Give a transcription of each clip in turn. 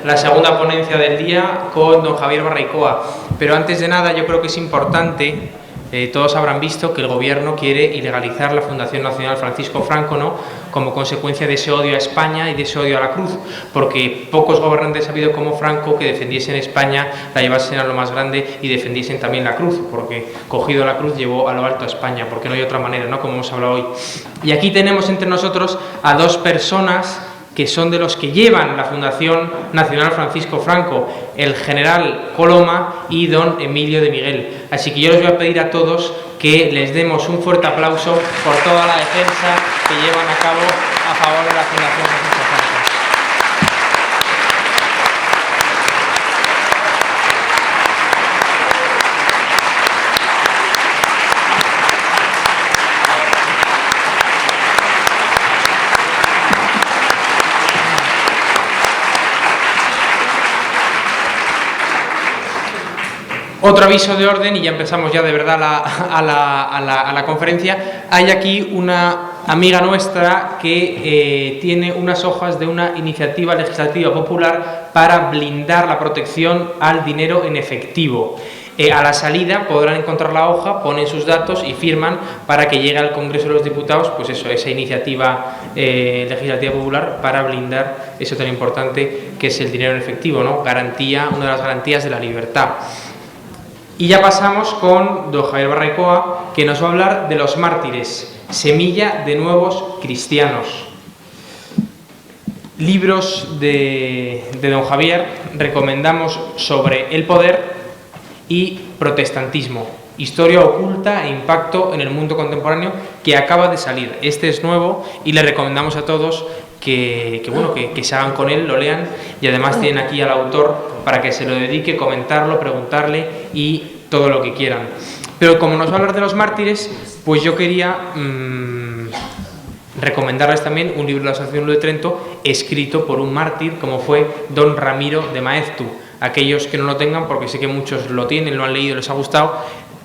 la segunda ponencia del día con don Javier Barraicoa. Pero antes de nada, yo creo que es importante, todos habrán visto que el Gobierno quiere ilegalizar la Fundación Nacional Francisco Franco, ¿no?, como consecuencia de ese odio a España y de ese odio a la cruz, porque pocos gobernantes ha habido como Franco que defendiesen España, la llevasen a lo más grande y defendiesen también la cruz, porque cogido la cruz llevó a lo alto a España, porque no hay otra manera, ¿no?, como hemos hablado hoy. Y aquí tenemos entre nosotros a dos personas que son de los que llevan la Fundación Nacional Francisco Franco, el general Coloma y don Emilio de Miguel. Así que yo les voy a pedir a todos que les demos un fuerte aplauso por toda la defensa que llevan a cabo a favor de la Fundación Francisco Franco. Otro aviso de orden, y ya empezamos ya de verdad a la conferencia. Hay aquí una amiga nuestra que tiene unas hojas de una iniciativa legislativa popular para blindar la protección al dinero en efectivo. A la salida podrán encontrar la hoja, ponen sus datos y firman para que llegue al Congreso de los Diputados, pues eso, esa iniciativa legislativa popular para blindar eso tan importante que es el dinero en efectivo, ¿no? Garantía, una de las garantías de la libertad. Y ya pasamos con don Javier Barraicoa, que nos va a hablar de los mártires, semilla de nuevos cristianos. Libros de don Javier recomendamos sobre el poder y protestantismo, historia oculta e impacto en el mundo contemporáneo, que acaba de salir. Este es nuevo y le recomendamos a todos que se hagan con él, lo lean, y además tienen aquí al autor para que se lo dedique, comentarlo, preguntarle y todo lo que quieran. Pero como nos va a hablar de los mártires, pues yo quería recomendarles también un libro de la Asociación Luz de Trento escrito por un mártir como fue don Ramiro de Maeztu. Aquellos que no lo tengan, porque sé que muchos lo tienen, lo han leído, les ha gustado,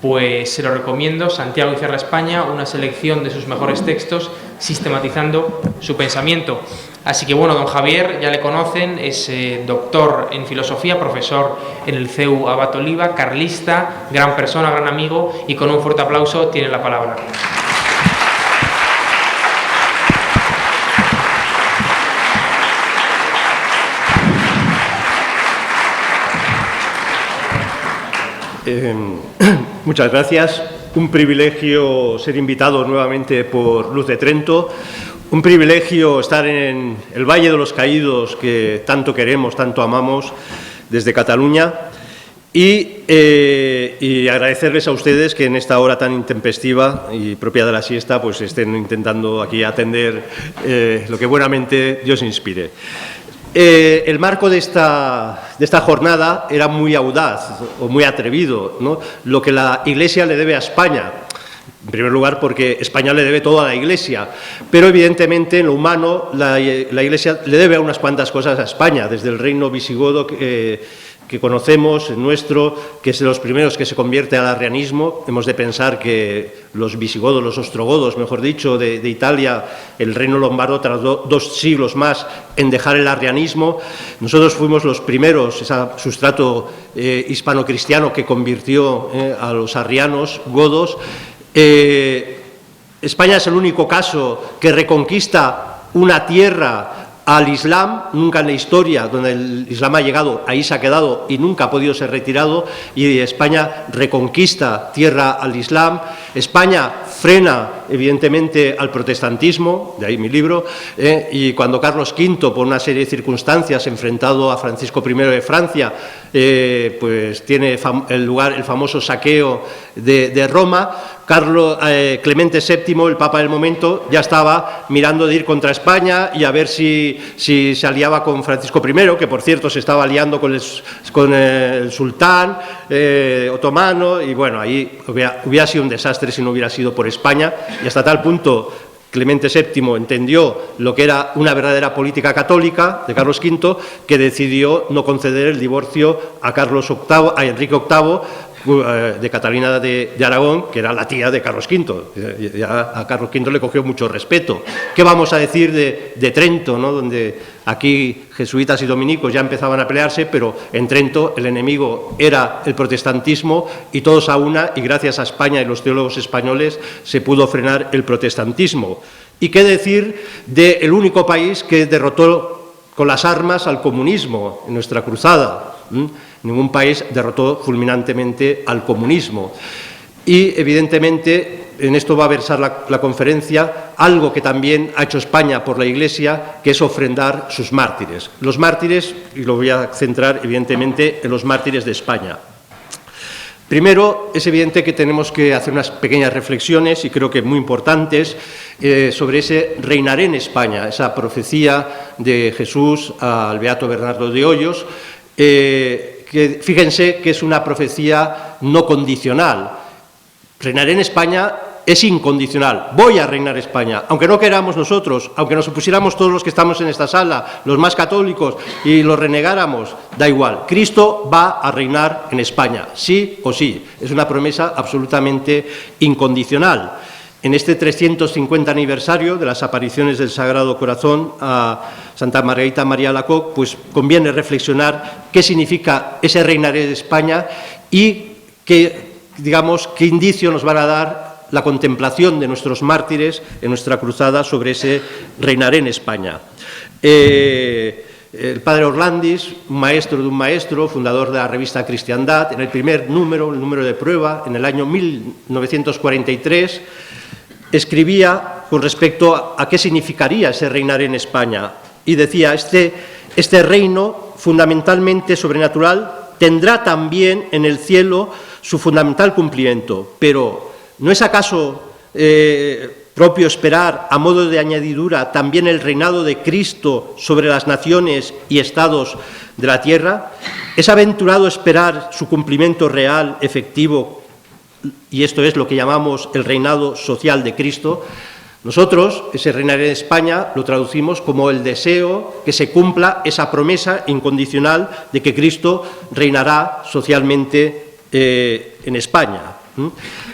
pues se lo recomiendo. Santiago y Cierra España, una selección de sus mejores textos sistematizando su pensamiento. Así que bueno, don Javier ya le conocen, es doctor en filosofía, profesor en el CEU Abad Oliva, carlista, gran persona, gran amigo, y con un fuerte aplauso tiene la palabra. Muchas gracias. Un privilegio ser invitado nuevamente por Luz de Trento. Un privilegio estar en el Valle de los Caídos, que tanto queremos, tanto amamos, desde Cataluña. Y agradecerles a ustedes que en esta hora tan intempestiva y propia de la siesta, pues estén intentando aquí atender lo que buenamente Dios inspire. El marco de esta jornada era muy audaz o muy atrevido, ¿no? Lo que la Iglesia le debe a España. En primer lugar, porque España le debe todo a la Iglesia, pero evidentemente en lo humano la Iglesia le debe a unas cuantas cosas a España, desde el reino visigodo que conocemos, nuestro, que es de los primeros que se convierte al arrianismo. Hemos de pensar que los visigodos, los ostrogodos, mejor dicho, de Italia, el reino lombardo tardó 2 siglos más en dejar el arrianismo. Nosotros fuimos los primeros, ese sustrato hispano-cristiano que convirtió a los arrianos, godos. España es el único caso que reconquista una tierra al Islam, nunca en la historia donde el Islam ha llegado, ahí se ha quedado y nunca ha podido ser retirado, y España reconquista tierra al Islam. España frena evidentemente al protestantismo, de ahí mi libro, y cuando Carlos V, por una serie de circunstancias, enfrentado a Francisco I de Francia, pues tiene el famoso saqueo de Roma, Clemente VII, el Papa del momento, ya estaba mirando de ir contra España y a ver si se aliaba con Francisco I, que por cierto se estaba aliando con el sultán otomano, y bueno, ahí hubiera sido un desastre si no hubiera sido por España, y hasta tal punto Clemente VII entendió lo que era una verdadera política católica de Carlos V, que decidió no conceder el divorcio a Enrique VIII, de Catalina de Aragón, que era la tía de Carlos V. Ya a Carlos V le cogió mucho respeto. ¿Qué vamos a decir de Trento, ¿no? Donde aquí jesuitas y dominicos ya empezaban a pelearse, pero en Trento el enemigo era el protestantismo y todos a una, y gracias a España y los teólogos españoles, se pudo frenar el protestantismo. ¿Y qué decir del único país que derrotó con las armas al comunismo en nuestra cruzada? Ningún país derrotó fulminantemente al comunismo. Y, evidentemente, en esto va a versar la conferencia algo que también ha hecho España por la Iglesia, que es ofrendar sus mártires. Los mártires, y lo voy a centrar, evidentemente, en los mártires de España. Primero, es evidente que tenemos que hacer unas pequeñas reflexiones, y creo que muy importantes, sobre ese reinaré en España, esa profecía de Jesús al beato Bernardo de Hoyos, que fíjense que es una profecía no condicional. Reinaré en España es incondicional. Voy a reinar España, aunque no queramos nosotros, aunque nos opusiéramos todos los que estamos en esta sala, los más católicos, y los renegáramos, da igual. Cristo va a reinar en España, sí o sí. Es una promesa absolutamente incondicional. En este 350 aniversario de las apariciones del Sagrado Corazón a Santa Margarita María Alacoque, pues conviene reflexionar qué significa ese reinaré de España y qué indicio nos van a dar la contemplación de nuestros mártires en nuestra cruzada sobre ese reinaré en España. El padre Orlandis, un maestro de un maestro, fundador de la revista Cristiandad, en el primer número, el número de prueba, en el año 1943, escribía con respecto a qué significaría ese reinaré en España, y decía: este reino fundamentalmente sobrenatural tendrá también en el cielo su fundamental cumplimiento, pero ¿no es acaso propio esperar, a modo de añadidura, también el reinado de Cristo sobre las naciones y estados de la tierra? ¿Es aventurado esperar su cumplimiento real, efectivo, y esto es lo que llamamos el reinado social de Cristo? Nosotros, ese reinaré de España, lo traducimos como el deseo que se cumpla esa promesa incondicional de que Cristo reinará socialmente en España.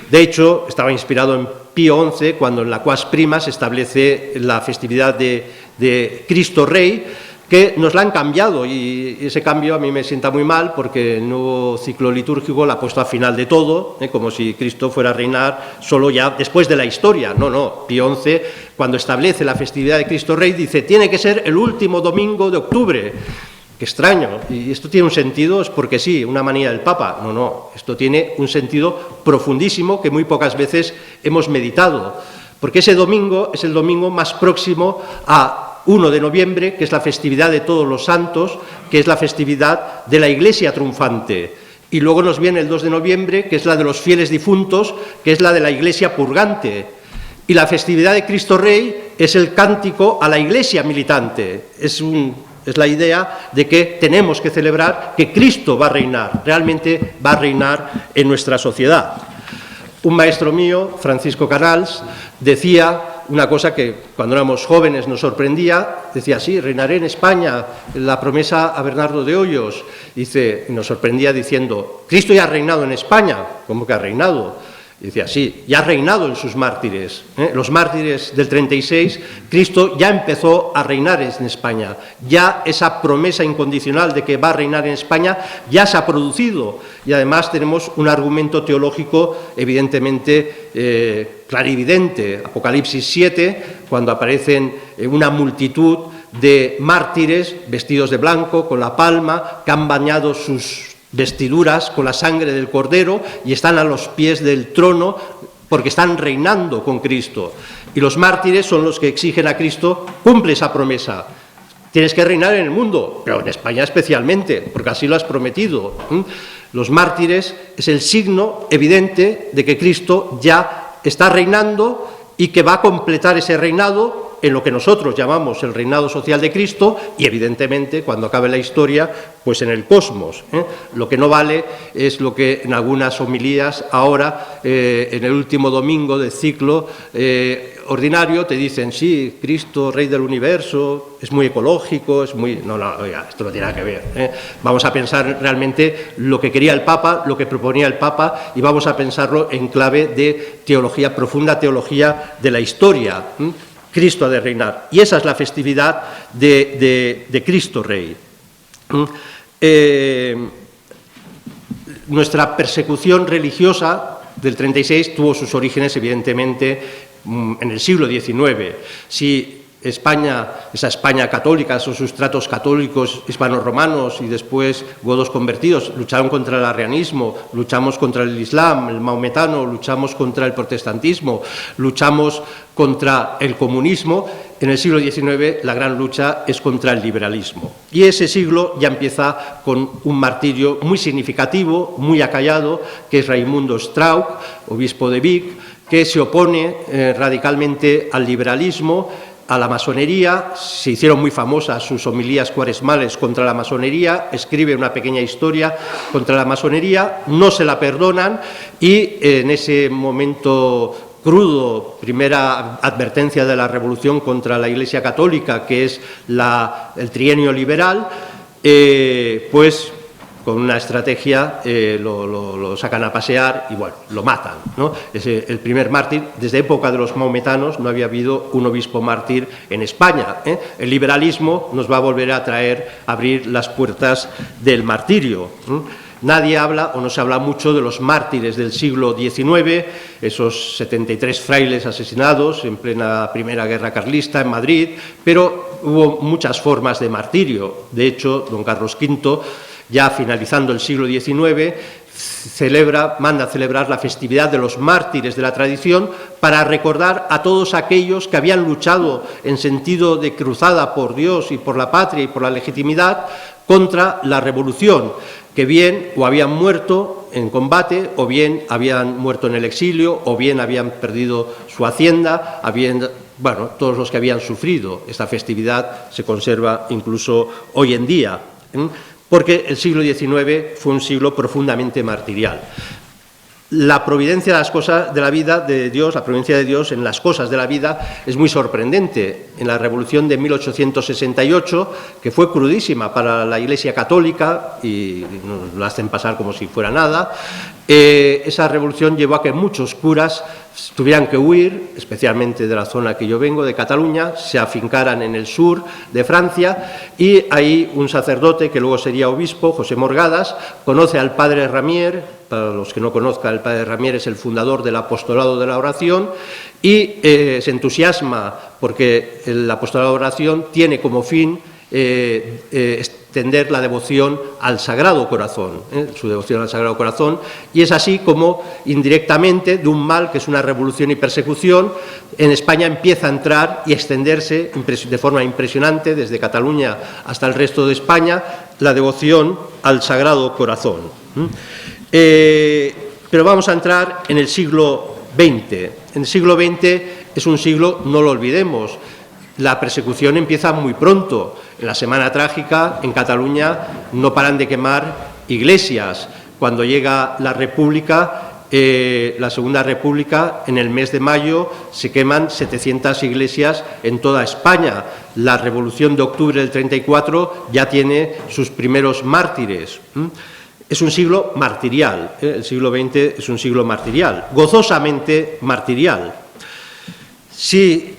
De hecho, estaba inspirado en Pío XI, cuando en la Quas Prima se establece la festividad de Cristo Rey, que nos la han cambiado, y ese cambio a mí me sienta muy mal, porque el nuevo ciclo litúrgico la ha puesto al final de todo, como si Cristo fuera a reinar solo ya después de la historia. No, Pío XI, cuando establece la festividad de Cristo Rey, dice: tiene que ser el último domingo de octubre. Qué extraño. ¿Y esto tiene un sentido? ¿Es porque sí, una manía del Papa? No, esto tiene un sentido profundísimo que muy pocas veces hemos meditado, porque ese domingo es el domingo más próximo a 1 de noviembre, que es la festividad de todos los santos, que es la festividad de la Iglesia triunfante. Y luego nos viene el 2 de noviembre, que es la de los fieles difuntos, que es la de la Iglesia purgante. Y la festividad de Cristo Rey es el cántico a la Iglesia militante. Es la idea de que tenemos que celebrar que Cristo va a reinar, realmente va a reinar en nuestra sociedad. Un maestro mío, Francisco Canals, decía una cosa que cuando éramos jóvenes nos sorprendía. Decía: sí, reinaré en España, la promesa a Bernardo de Hoyos. Dice, y nos sorprendía diciendo: Cristo ya ha reinado en España. ¿Cómo que ha reinado? Y decía: sí, ya ha reinado en sus mártires. Los mártires del 36, Cristo ya empezó a reinar en España. Ya esa promesa incondicional de que va a reinar en España ya se ha producido. Y además tenemos un argumento teológico evidentemente clarividente. Apocalipsis 7, cuando aparecen una multitud de mártires vestidos de blanco, con la palma, que han bañado sus vestiduras con la sangre del Cordero y están a los pies del trono porque están reinando con Cristo. Y los mártires son los que exigen a Cristo: cumple esa promesa. Tienes que reinar en el mundo, pero en España especialmente, porque así lo has prometido. Los mártires es el signo evidente de que Cristo ya está reinando y que va a completar ese reinado en lo que nosotros llamamos el reinado social de Cristo y, evidentemente, cuando acabe la historia, pues en el cosmos. Lo que no vale es lo que en algunas homilías ahora, en el último domingo del ciclo ordinario, te dicen, sí, Cristo, Rey del Universo, es muy ecológico, es muy... No, oiga, esto no tiene nada que ver. Vamos a pensar realmente lo que quería el Papa, lo que proponía el Papa, y vamos a pensarlo en clave de teología, profunda teología de la historia. Cristo ha de reinar. Y esa es la festividad de Cristo Rey. Nuestra persecución religiosa del 36 tuvo sus orígenes, evidentemente, en el siglo XIX. Si España, esa España católica, esos sustratos católicos hispano-romanos y después godos convertidos, lucharon contra el arrianismo, luchamos contra el Islam, el maometano, luchamos contra el protestantismo, luchamos contra el comunismo. En el siglo XIX la gran lucha es contra el liberalismo. Y ese siglo ya empieza con un martirio muy significativo, muy acallado, que es Raimundo Strauch, obispo de Vic, que se opone radicalmente al liberalismo, a la masonería. Se hicieron muy famosas sus homilías cuaresmales contra la masonería, escribe una pequeña historia contra la masonería, no se la perdonan y en ese momento crudo, primera advertencia de la revolución contra la Iglesia Católica, que es el trienio liberal, pues con una estrategia lo sacan a pasear y, bueno, lo matan, ¿no? Es el primer mártir. Desde época de los maometanos no había habido un obispo mártir en España. El liberalismo nos va a volver a abrir las puertas del martirio. Nadie habla, o no se habla mucho, de los mártires del siglo XIX, esos 73 frailes asesinados en plena Primera Guerra Carlista en Madrid, pero hubo muchas formas de martirio. De hecho, don Carlos V, ya finalizando el siglo XIX, manda a celebrar la festividad de los mártires de la tradición para recordar a todos aquellos que habían luchado en sentido de cruzada por Dios y por la patria y por la legitimidad contra la revolución, que bien o habían muerto en combate, o bien habían muerto en el exilio, o bien habían perdido su hacienda, bueno, todos los que habían sufrido. Esta festividad se conserva incluso hoy en día, porque el siglo XIX fue un siglo profundamente martirial. La providencia de las cosas de la vida de Dios, la providencia de Dios en las cosas de la vida es muy sorprendente. En la Revolución de 1868, que fue crudísima para la Iglesia Católica, y nos la hacen pasar como si fuera nada, esa revolución llevó a que muchos curas tuvieran que huir, especialmente de la zona que yo vengo, de Cataluña, se afincaran en el sur de Francia, y ahí un sacerdote que luego sería obispo, José Morgadas, conoce al padre Ramier. Para los que no conozcan, el padre Ramier es el fundador del apostolado de la oración, y se entusiasma porque el apostolado de la oración tiene como fin extender la devoción al Sagrado Corazón, su devoción al Sagrado Corazón, y es así como indirectamente de un mal que es una revolución y persecución, en España empieza a entrar y extenderse de forma impresionante desde Cataluña hasta el resto de España la devoción al Sagrado Corazón. Pero vamos a entrar en el siglo XX. En el siglo XX es un siglo, no lo olvidemos, la persecución empieza muy pronto. En la Semana Trágica, en Cataluña, no paran de quemar iglesias. Cuando llega la República, la Segunda República, en el mes de mayo se queman 700 iglesias en toda España. La Revolución de octubre del 34 ya tiene sus primeros mártires. Es un siglo martirial, el siglo XX es un siglo martirial, gozosamente martirial. Si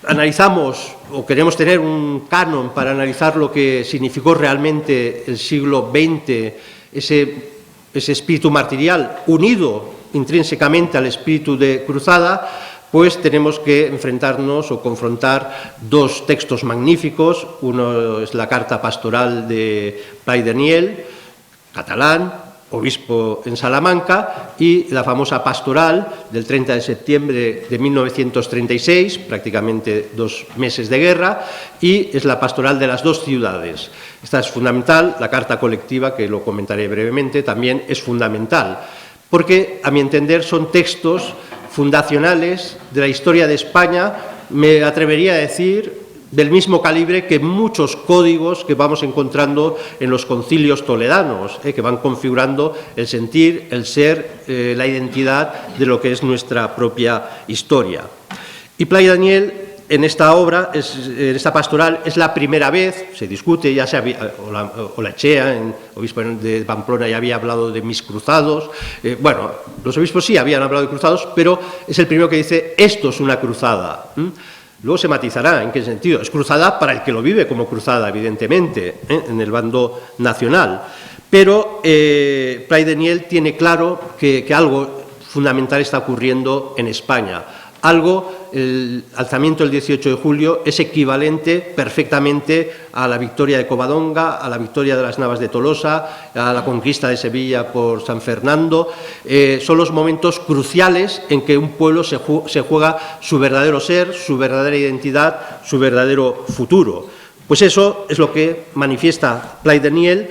analizamos o queremos tener un canon para analizar lo que significó realmente el siglo XX, ese espíritu martirial unido intrínsecamente al espíritu de cruzada, pues tenemos que enfrentarnos o confrontar dos textos magníficos. Uno es la carta pastoral de Pray Daniel, catalán, obispo en Salamanca, y la famosa pastoral del 30 de septiembre de 1936, prácticamente 2 meses de guerra, y es la pastoral de las dos ciudades. Esta es fundamental. La carta colectiva, que lo comentaré brevemente, también es fundamental, porque, a mi entender, son textos fundacionales de la historia de España me atrevería a decir, del mismo calibre que muchos códigos que vamos encontrando en los concilios toledanos, que van configurando el sentir, el ser, la identidad de lo que es nuestra propia historia. Y Pla y Daniel, en esta obra, en esta pastoral, es la primera vez, se discute, ya se había, Olaechea, obispo de Pamplona, ya había hablado de mis cruzados, bueno, los obispos sí habían hablado de cruzados, pero es el primero que dice, esto es una cruzada. Luego se matizará en qué sentido. Es cruzada para el que lo vive como cruzada, evidentemente, en el bando nacional. Pero Pla y Daniel tiene claro que algo fundamental está ocurriendo en España. El alzamiento del 18 de julio es equivalente perfectamente a la victoria de Covadonga, a la victoria de las Navas de Tolosa, a la conquista de Sevilla por San Fernando. Son los momentos cruciales en que un pueblo se juega su verdadero ser, su verdadera identidad, su verdadero futuro. Pues eso es lo que manifiesta Pla y Daniel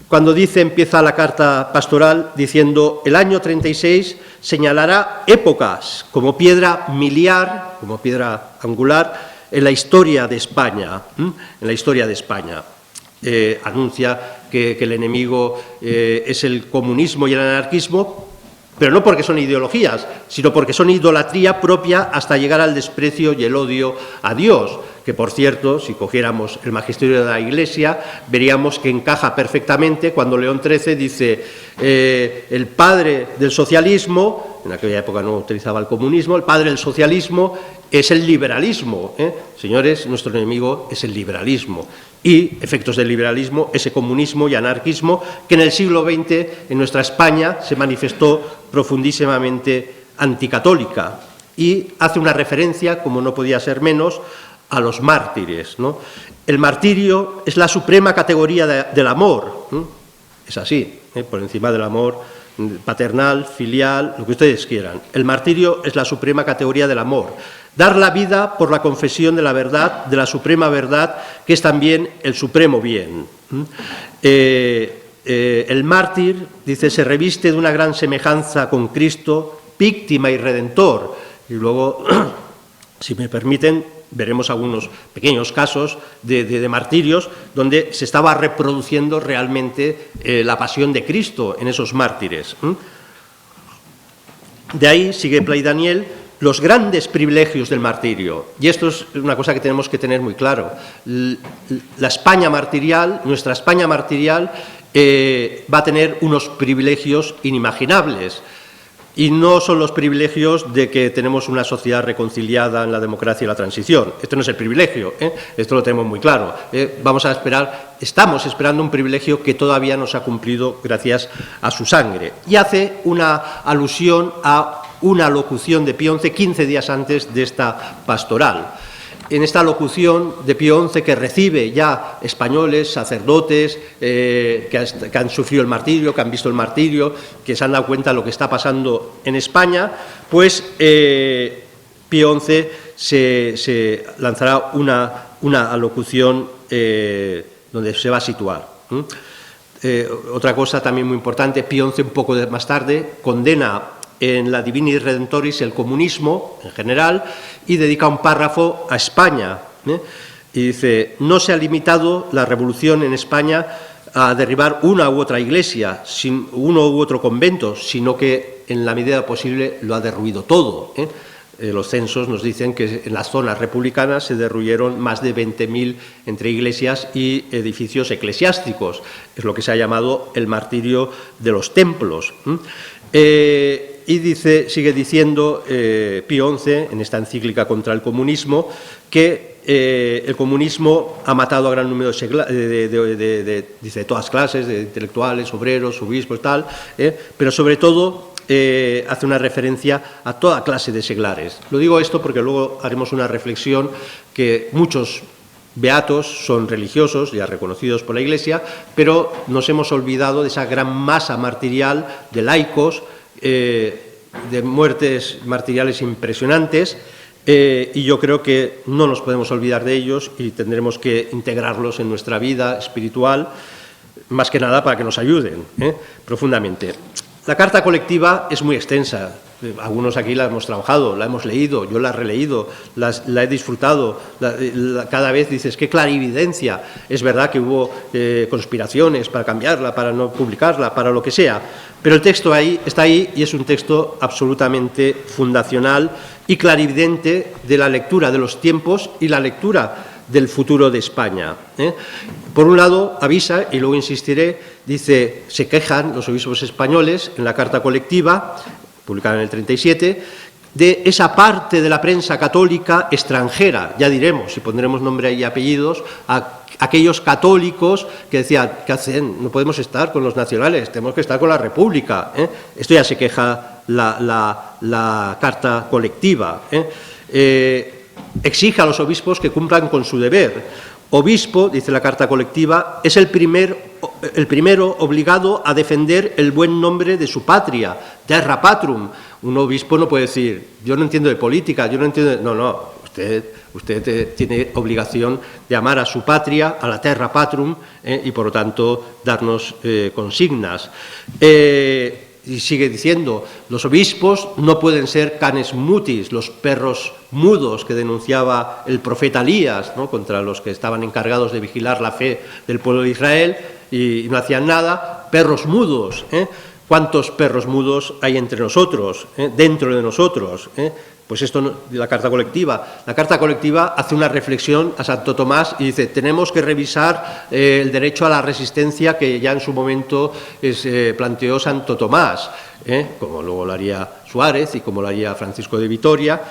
cuando empieza la carta pastoral diciendo: el año 36 señalará épocas como piedra miliar, como piedra angular en la historia de España. Anuncia que el enemigo es el comunismo y el anarquismo, pero no porque son ideologías, sino porque son idolatría propia hasta llegar al desprecio y el odio a Dios, que por cierto, si cogiéramos el magisterio de la Iglesia, veríamos que encaja perfectamente cuando León XIII dice el padre del socialismo, en aquella época no utilizaba el comunismo, el padre del socialismo es el liberalismo. Señores, nuestro enemigo es el liberalismo. Y efectos del liberalismo, ese comunismo y anarquismo que en el siglo XX en nuestra España se manifestó profundísimamente anticatólica, y hace una referencia, como no podía ser menos, a los mártires, ¿no? El martirio es la suprema categoría del amor, es así, por encima del amor paternal, filial, lo que ustedes quieran. El martirio es la suprema categoría del amor. Dar la vida por la confesión de la verdad, de la suprema verdad, que es también el supremo bien. El mártir, dice, se reviste de una gran semejanza con Cristo, víctima y redentor. Y luego, si me permiten, veremos algunos pequeños casos de martirios donde se estaba reproduciendo realmente la pasión de Cristo en esos mártires. De ahí, sigue Pla y Daniel, los grandes privilegios del martirio. Y esto es una cosa que tenemos que tener muy claro. La España martirial, nuestra España martirial, va a tener unos privilegios inimaginables. Y no son los privilegios de que tenemos una sociedad reconciliada en la democracia y la transición. Esto no es el privilegio, esto lo tenemos muy claro. Estamos esperando un privilegio que todavía no se ha cumplido gracias a su sangre. Y hace una alusión a una locución de Pío XI 15 días antes de esta pastoral. En esta locución de Pío XI, que recibe ya españoles, sacerdotes, que han sufrido el martirio, que han visto el martirio, que se han dado cuenta de lo que está pasando en España, pues Pío XI se lanzará una alocución donde se va a situar. Otra cosa también muy importante, Pío XI un poco más tarde condena en la Divini Redentoris el comunismo en general y dedica un párrafo a España. Y dice: no se ha limitado la revolución en España a derribar una u otra iglesia, uno u otro convento, sino que en la medida posible lo ha derruido todo. Los censos nos dicen que en las zonas republicanas se derruyeron más de 20.000 entre iglesias y edificios eclesiásticos. Es lo que se ha llamado el martirio de los templos. Y sigue diciendo Pío XI, en esta encíclica contra el comunismo, que el comunismo ha matado a gran número de todas clases, de intelectuales, obreros, obispos, tal, pero sobre todo hace una referencia a toda clase de seglares. Lo digo esto porque luego haremos una reflexión que muchos beatos son religiosos, ya reconocidos por la Iglesia, pero nos hemos olvidado de esa gran masa martirial de laicos, de muertes martiriales impresionantes, y yo creo que no nos podemos olvidar de ellos y tendremos que integrarlos en nuestra vida espiritual, más que nada para que nos ayuden profundamente. La carta colectiva es muy extensa, algunos aquí la hemos trabajado, la hemos leído, yo la he releído, la he disfrutado, cada vez dices, qué clarividencia. Es verdad que hubo conspiraciones para cambiarla, para no publicarla, para lo que sea, pero el texto está ahí y es un texto absolutamente fundacional y clarividente de la lectura de los tiempos y la lectura del futuro de España. Por un lado, avisa, y luego insistiré, dice, se quejan los obispos españoles en la carta colectiva, publicada en el 37, de esa parte de la prensa católica extranjera, ya diremos, y pondremos nombre y apellidos, a aquellos católicos que decían, ¿qué hacen? No podemos estar con los nacionales, tenemos que estar con la República. Esto ya se queja la carta colectiva. Exige a los obispos que cumplan con su deber. Obispo, dice la carta colectiva, es el primero obligado a defender el buen nombre de su patria, terra patrum. Un obispo no puede decir, yo no entiendo de política, yo no entiendo de... No, usted tiene obligación de amar a su patria, a la terra patrum, y por lo tanto darnos consignas. Y sigue diciendo, los obispos no pueden ser canes mutis, los perros mudos que denunciaba el profeta Elías, ¿no?, contra los que estaban encargados de vigilar la fe del pueblo de Israel y no hacían nada, perros mudos. ¿Cuántos perros mudos hay entre nosotros, dentro de nosotros? Pues esto, la carta colectiva. La carta colectiva hace una reflexión a Santo Tomás y dice, tenemos que revisar el derecho a la resistencia que ya en su momento planteó Santo Tomás, como luego lo haría Suárez y como lo haría Francisco de Vitoria.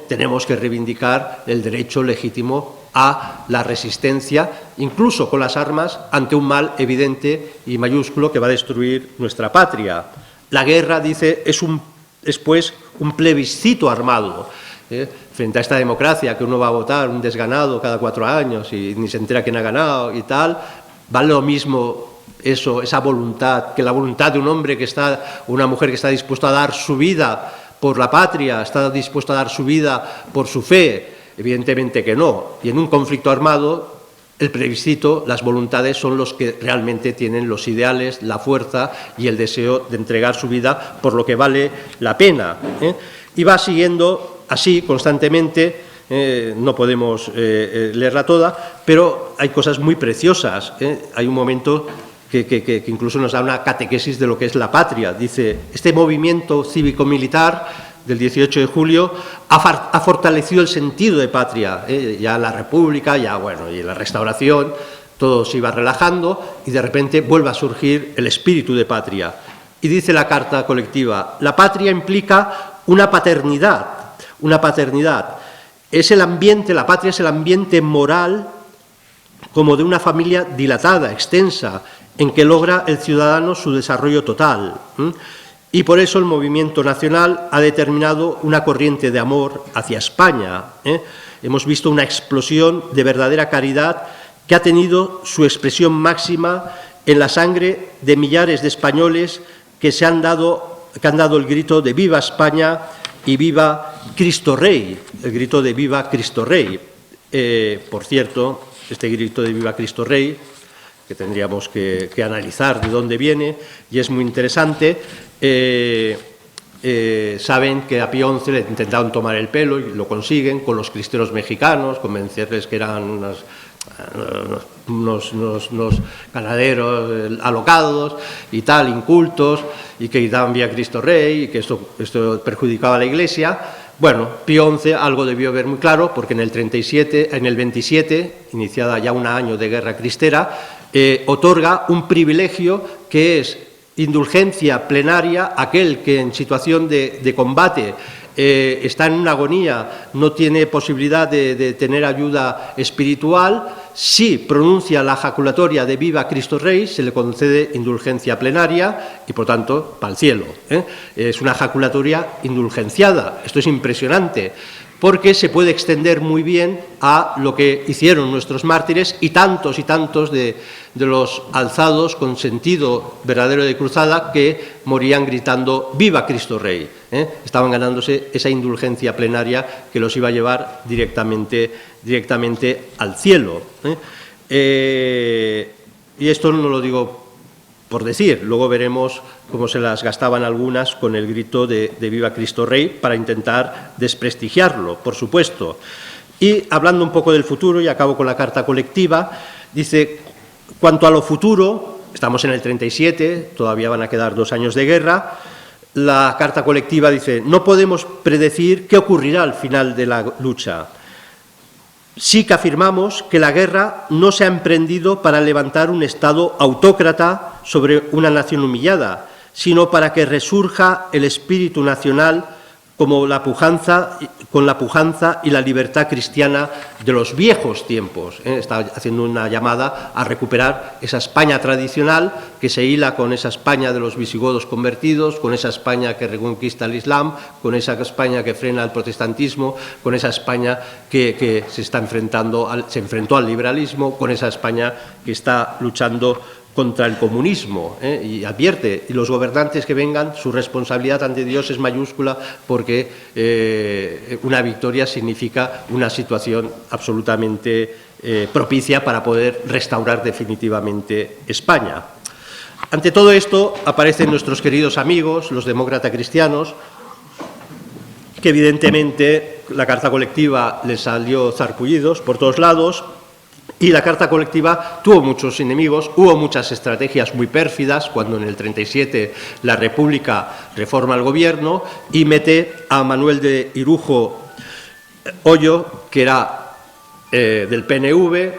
Tenemos que reivindicar el derecho legítimo a la resistencia, incluso con las armas, ante un mal evidente y mayúsculo que va a destruir nuestra patria. La guerra, dice, es pues un plebiscito armado, frente a esta democracia que uno va a votar un desganado cada 4 años y ni se entera quién ha ganado y tal. ¿Vale lo mismo esa voluntad, que la voluntad de un hombre una mujer que está dispuesta a dar su vida por la patria, está dispuesta a dar su vida por su fe? Evidentemente que no. Y en un conflicto armado, el plebiscito, las voluntades son los que realmente tienen los ideales, la fuerza y el deseo de entregar su vida por lo que vale la pena. Y va siguiendo así constantemente, no podemos leerla toda, pero hay cosas muy preciosas. Hay un momento que incluso nos da una catequesis de lo que es la patria. Dice, este movimiento cívico-militar del 18 de julio ha fortalecido el sentido de patria. Ya la República, y la Restauración, todo se iba relajando y de repente vuelve a surgir el espíritu de patria. Y dice la carta colectiva, la patria implica una paternidad. Es el ambiente, la patria es el ambiente moral como de una familia dilatada, extensa, en que logra el ciudadano su desarrollo total. Y por eso el movimiento nacional ha determinado una corriente de amor hacia España. Hemos visto una explosión de verdadera caridad que ha tenido su expresión máxima en la sangre de millares de españoles que han dado el grito de ¡Viva España! Y ¡Viva Cristo Rey! El grito de ¡Viva Cristo Rey! Por cierto, este grito de ¡Viva Cristo Rey!, que tendríamos que analizar de dónde viene, y es muy interesante. Saben que a Pío XI le intentaron tomar el pelo y lo consiguen con los cristeros mexicanos, convencerles que eran unos ganaderos alocados y tal, incultos, y que daban vía Cristo Rey, y que esto perjudicaba a la Iglesia. Bueno, Pío XI algo debió ver muy claro, porque en el 27, iniciada ya un año de guerra cristera, otorga un privilegio que es indulgencia plenaria a aquel que en situación de combate está en una agonía, no tiene posibilidad de tener ayuda espiritual. Si pronuncia la jaculatoria de Viva Cristo Rey, se le concede indulgencia plenaria y, por tanto, para el cielo. Es una jaculatoria indulgenciada. Esto es impresionante, porque se puede extender muy bien a lo que hicieron nuestros mártires y tantos de los alzados con sentido verdadero de cruzada que morían gritando ¡Viva Cristo Rey! Estaban ganándose esa indulgencia plenaria que los iba a llevar directamente al cielo. Y esto no lo digo por decir. Luego veremos cómo se las gastaban algunas con el grito de Viva Cristo Rey para intentar desprestigiarlo, por supuesto. Y hablando un poco del futuro, y acabo con la carta colectiva, dice, cuanto a lo futuro, estamos en el 37, todavía van a quedar 2 años de guerra, la carta colectiva dice, no podemos predecir qué ocurrirá al final de la lucha. Sí que afirmamos que la guerra no se ha emprendido para levantar un Estado autócrata sobre una nación humillada, sino para que resurja el espíritu nacional con la pujanza y la libertad cristiana de los viejos tiempos. Está haciendo una llamada a recuperar esa España tradicional que se hila con esa España de los visigodos convertidos, con esa España que reconquista el Islam, con esa España que frena el protestantismo, con esa España que se enfrentó al liberalismo, con esa España que está luchando contra el comunismo, y advierte, y los gobernantes que vengan, su responsabilidad ante Dios es mayúscula porque una victoria significa una situación absolutamente propicia para poder restaurar definitivamente España. Ante todo esto aparecen nuestros queridos amigos, los demócratas cristianos, que evidentemente la carta colectiva les salió zarpullidos por todos lados. Y la carta colectiva tuvo muchos enemigos, hubo muchas estrategias muy pérfidas, cuando en el 37 la República reforma el gobierno y mete a Manuel de Irujo Hoyo, que era del PNV,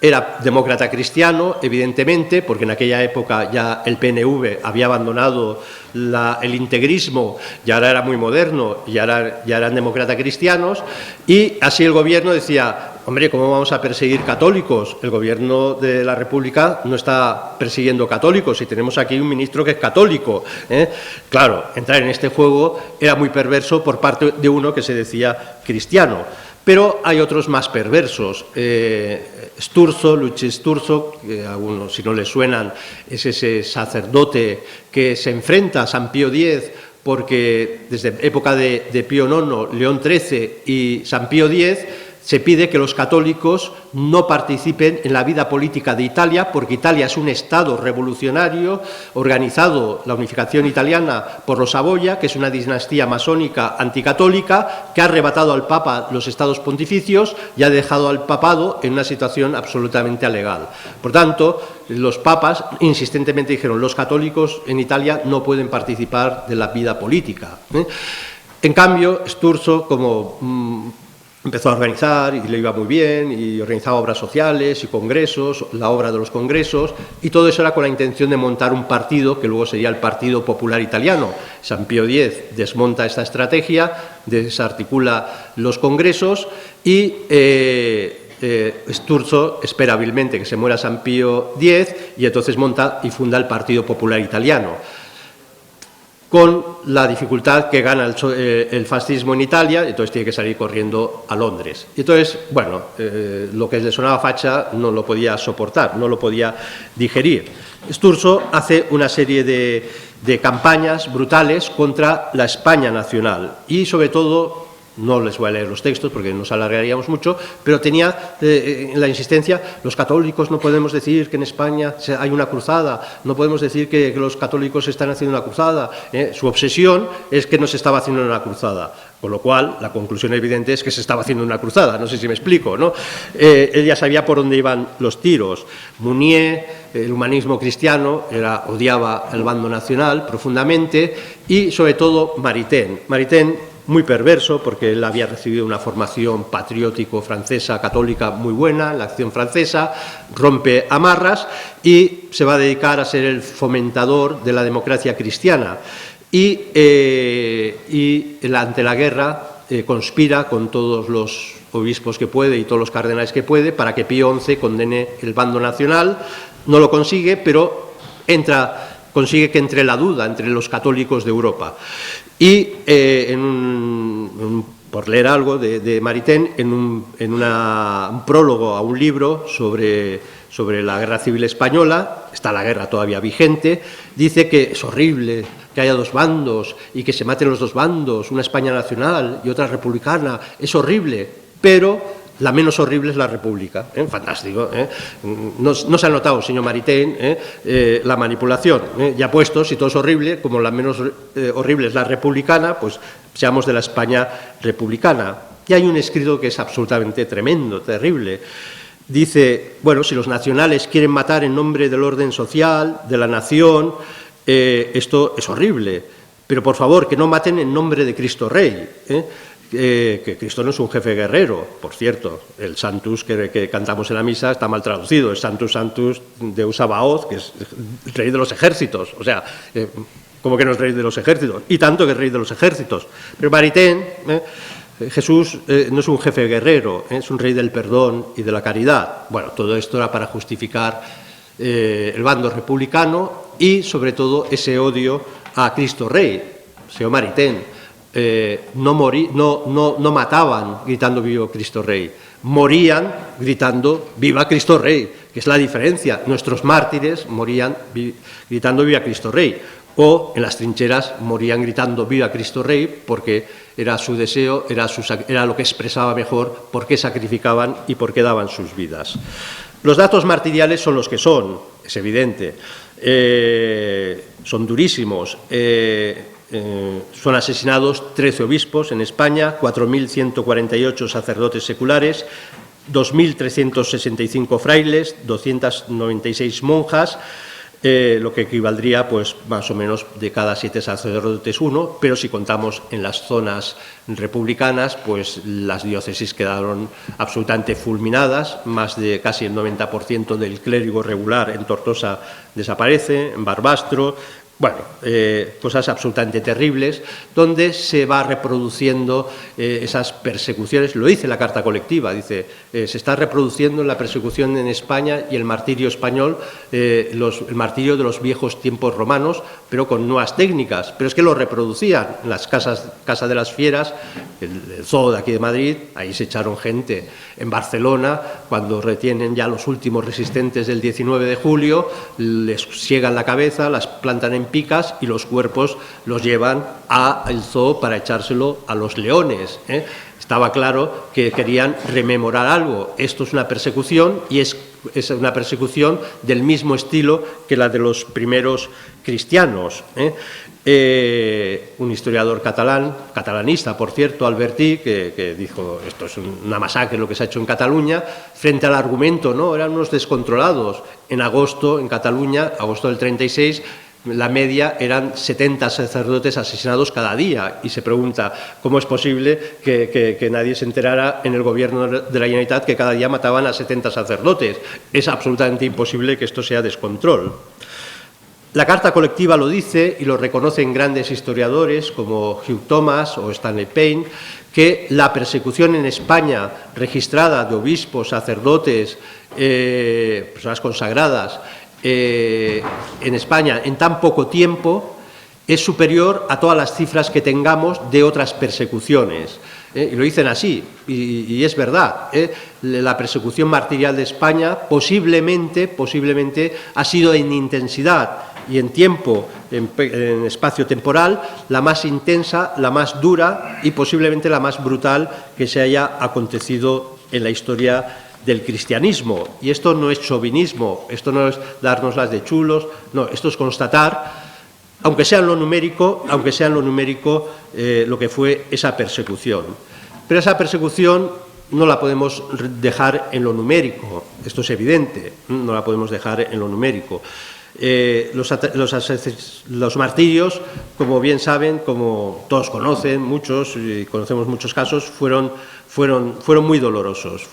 era demócrata cristiano, evidentemente, porque en aquella época ya el PNV había abandonado el integrismo, y ahora era muy moderno, y ya eran demócratas cristianos, y así el gobierno decía, hombre, ¿cómo vamos a perseguir católicos? El gobierno de la República no está persiguiendo católicos, y tenemos aquí un ministro que es católico. Claro, entrar en este juego era muy perverso por parte de uno que se decía cristiano. Pero hay otros más perversos. Sturzo, Luigi Sturzo, que a algunos, si no les suenan, es ese sacerdote que se enfrenta a San Pío X, porque desde época de Pío IX, León XIII y San Pío X, se pide que los católicos no participen en la vida política de Italia, porque Italia es un Estado revolucionario, organizado, la unificación italiana, por los Saboya, que es una dinastía masónica anticatólica, que ha arrebatado al Papa los estados pontificios y ha dejado al papado en una situación absolutamente alegal. Por tanto, los papas insistentemente dijeron, los católicos en Italia no pueden participar de la vida política. En cambio, Sturzo, como empezó a organizar, y le iba muy bien, y organizaba obras sociales y congresos, la obra de los congresos, y todo eso era con la intención de montar un partido que luego sería el Partido Popular Italiano. San Pío X desmonta esta estrategia, desarticula los congresos, y Sturzo espera hábilmente que se muera San Pío X, y entonces monta y funda el Partido Popular Italiano, con la dificultad que gana el fascismo en Italia, entonces tiene que salir corriendo a Londres. Y entonces, bueno, lo que le sonaba facha no lo podía soportar, no lo podía digerir. Sturzo hace una serie de campañas brutales contra la España nacional y, sobre todo, no les voy a leer los textos porque nos alargaríamos mucho, pero tenía la insistencia, los católicos no podemos decir que en España hay una cruzada, no podemos decir que los católicos están haciendo una cruzada. Su obsesión es que no se estaba haciendo una cruzada, con lo cual la conclusión evidente es que se estaba haciendo una cruzada, no sé si me explico, ¿no? Él ya sabía por dónde iban los tiros. Mounier, el humanismo cristiano, odiaba el bando nacional profundamente, y sobre todo Maritain. Maritain, muy perverso, porque él había recibido una formación patriótico francesa, católica, muy buena en la acción francesa, rompe amarras y se va a dedicar a ser el fomentador de la democracia cristiana. Y ante la guerra conspira con todos los obispos que puede y todos los cardenales que puede para que Pío XI condene el bando nacional. No lo consigue, pero consigue que entre la duda entre los católicos de Europa. Y por leer algo de Maritain, en un prólogo a un libro sobre la Guerra Civil Española, está la guerra todavía vigente, dice que es horrible que haya dos bandos y que se maten los dos bandos, una España nacional y otra republicana, es horrible, pero la menos horrible es la República. Fantástico. No se ha notado, señor Maritain, la manipulación. Ya puesto, si todo es horrible, como la menos horrible es la republicana, pues seamos de la España republicana. Y hay un escrito que es absolutamente tremendo, terrible. Dice, bueno, si los nacionales quieren matar en nombre del orden social, de la nación, esto es horrible. Pero, por favor, que no maten en nombre de Cristo Rey. Que Cristo no es un jefe guerrero, por cierto. El Santus que cantamos en la misa está mal traducido. Es Santus Santus Deus Sabaoth, que es el rey de los ejércitos. O sea, ¿cómo que no es rey de los ejércitos? Y tanto que es rey de los ejércitos. Pero Maritain, Jesús no es un jefe guerrero, es un rey del perdón y de la caridad. Bueno, todo esto era para justificar el bando republicano y, sobre todo, ese odio a Cristo Rey. Señor Maritain, no mataban gritando viva Cristo Rey, morían gritando viva Cristo Rey, que es la diferencia. Nuestros mártires morían gritando viva Cristo Rey, o en las trincheras morían gritando viva Cristo Rey, porque era su deseo, era lo que expresaba mejor por qué sacrificaban y por qué daban sus vidas. Los datos martiriales son los que son, es evidente, son durísimos. Son asesinados 13 obispos en España, 4.148 sacerdotes seculares, 2.365 frailes, 296 monjas, lo que equivaldría, pues, más o menos de cada 7 sacerdotes uno, pero si contamos en las zonas republicanas, pues las diócesis quedaron absolutamente fulminadas, más de casi el 90% del clérigo regular en Tortosa desaparece, en Barbastro. Bueno, cosas absolutamente terribles, donde se va reproduciendo esas persecuciones. Lo dice la Carta Colectiva, dice, se está reproduciendo la persecución en España y el martirio español, el martirio de los viejos tiempos romanos, pero con nuevas técnicas. Pero es que lo reproducían en las Casa de las Fieras, el zoo de aquí de Madrid, ahí se echaron gente. En Barcelona, cuando retienen ya los últimos resistentes del 19 de julio, les ciegan la cabeza, las plantan en picas y los cuerpos los llevan al zoo para echárselo a los leones. Estaba claro que querían rememorar algo. Esto es una persecución y es una persecución del mismo estilo que la de los primeros cristianos. Un historiador catalanista, por cierto, Albertí, que dijo, esto es una masacre lo que se ha hecho en Cataluña, frente al argumento, no, eran unos descontrolados. En agosto, en Cataluña, agosto del 36, la media eran 70 sacerdotes asesinados cada día, y se pregunta cómo es posible que nadie se enterara en el gobierno de la Generalitat que cada día mataban a 70 sacerdotes. Es absolutamente imposible que esto sea descontrol. La Carta Colectiva lo dice y lo reconocen grandes historiadores como Hugh Thomas o Stanley Payne, que la persecución en España registrada de obispos, sacerdotes, personas consagradas, en España en tan poco tiempo es superior a todas las cifras que tengamos de otras persecuciones. Y lo dicen así, y es verdad. La persecución martirial de España posiblemente ha sido en intensidad y en tiempo, en espacio temporal, la más intensa, la más dura y posiblemente la más brutal que se haya acontecido en la historia del cristianismo. Y esto no es chauvinismo, esto no es darnos las de chulos, no, esto es constatar, aunque sea en lo numérico, lo que fue esa persecución. Pero esa persecución no la podemos dejar en lo numérico, esto es evidente, no la podemos dejar en lo numérico. Los martirios, como bien saben, como todos conocen, muchos, y conocemos muchos casos, fueron muy dolorosos,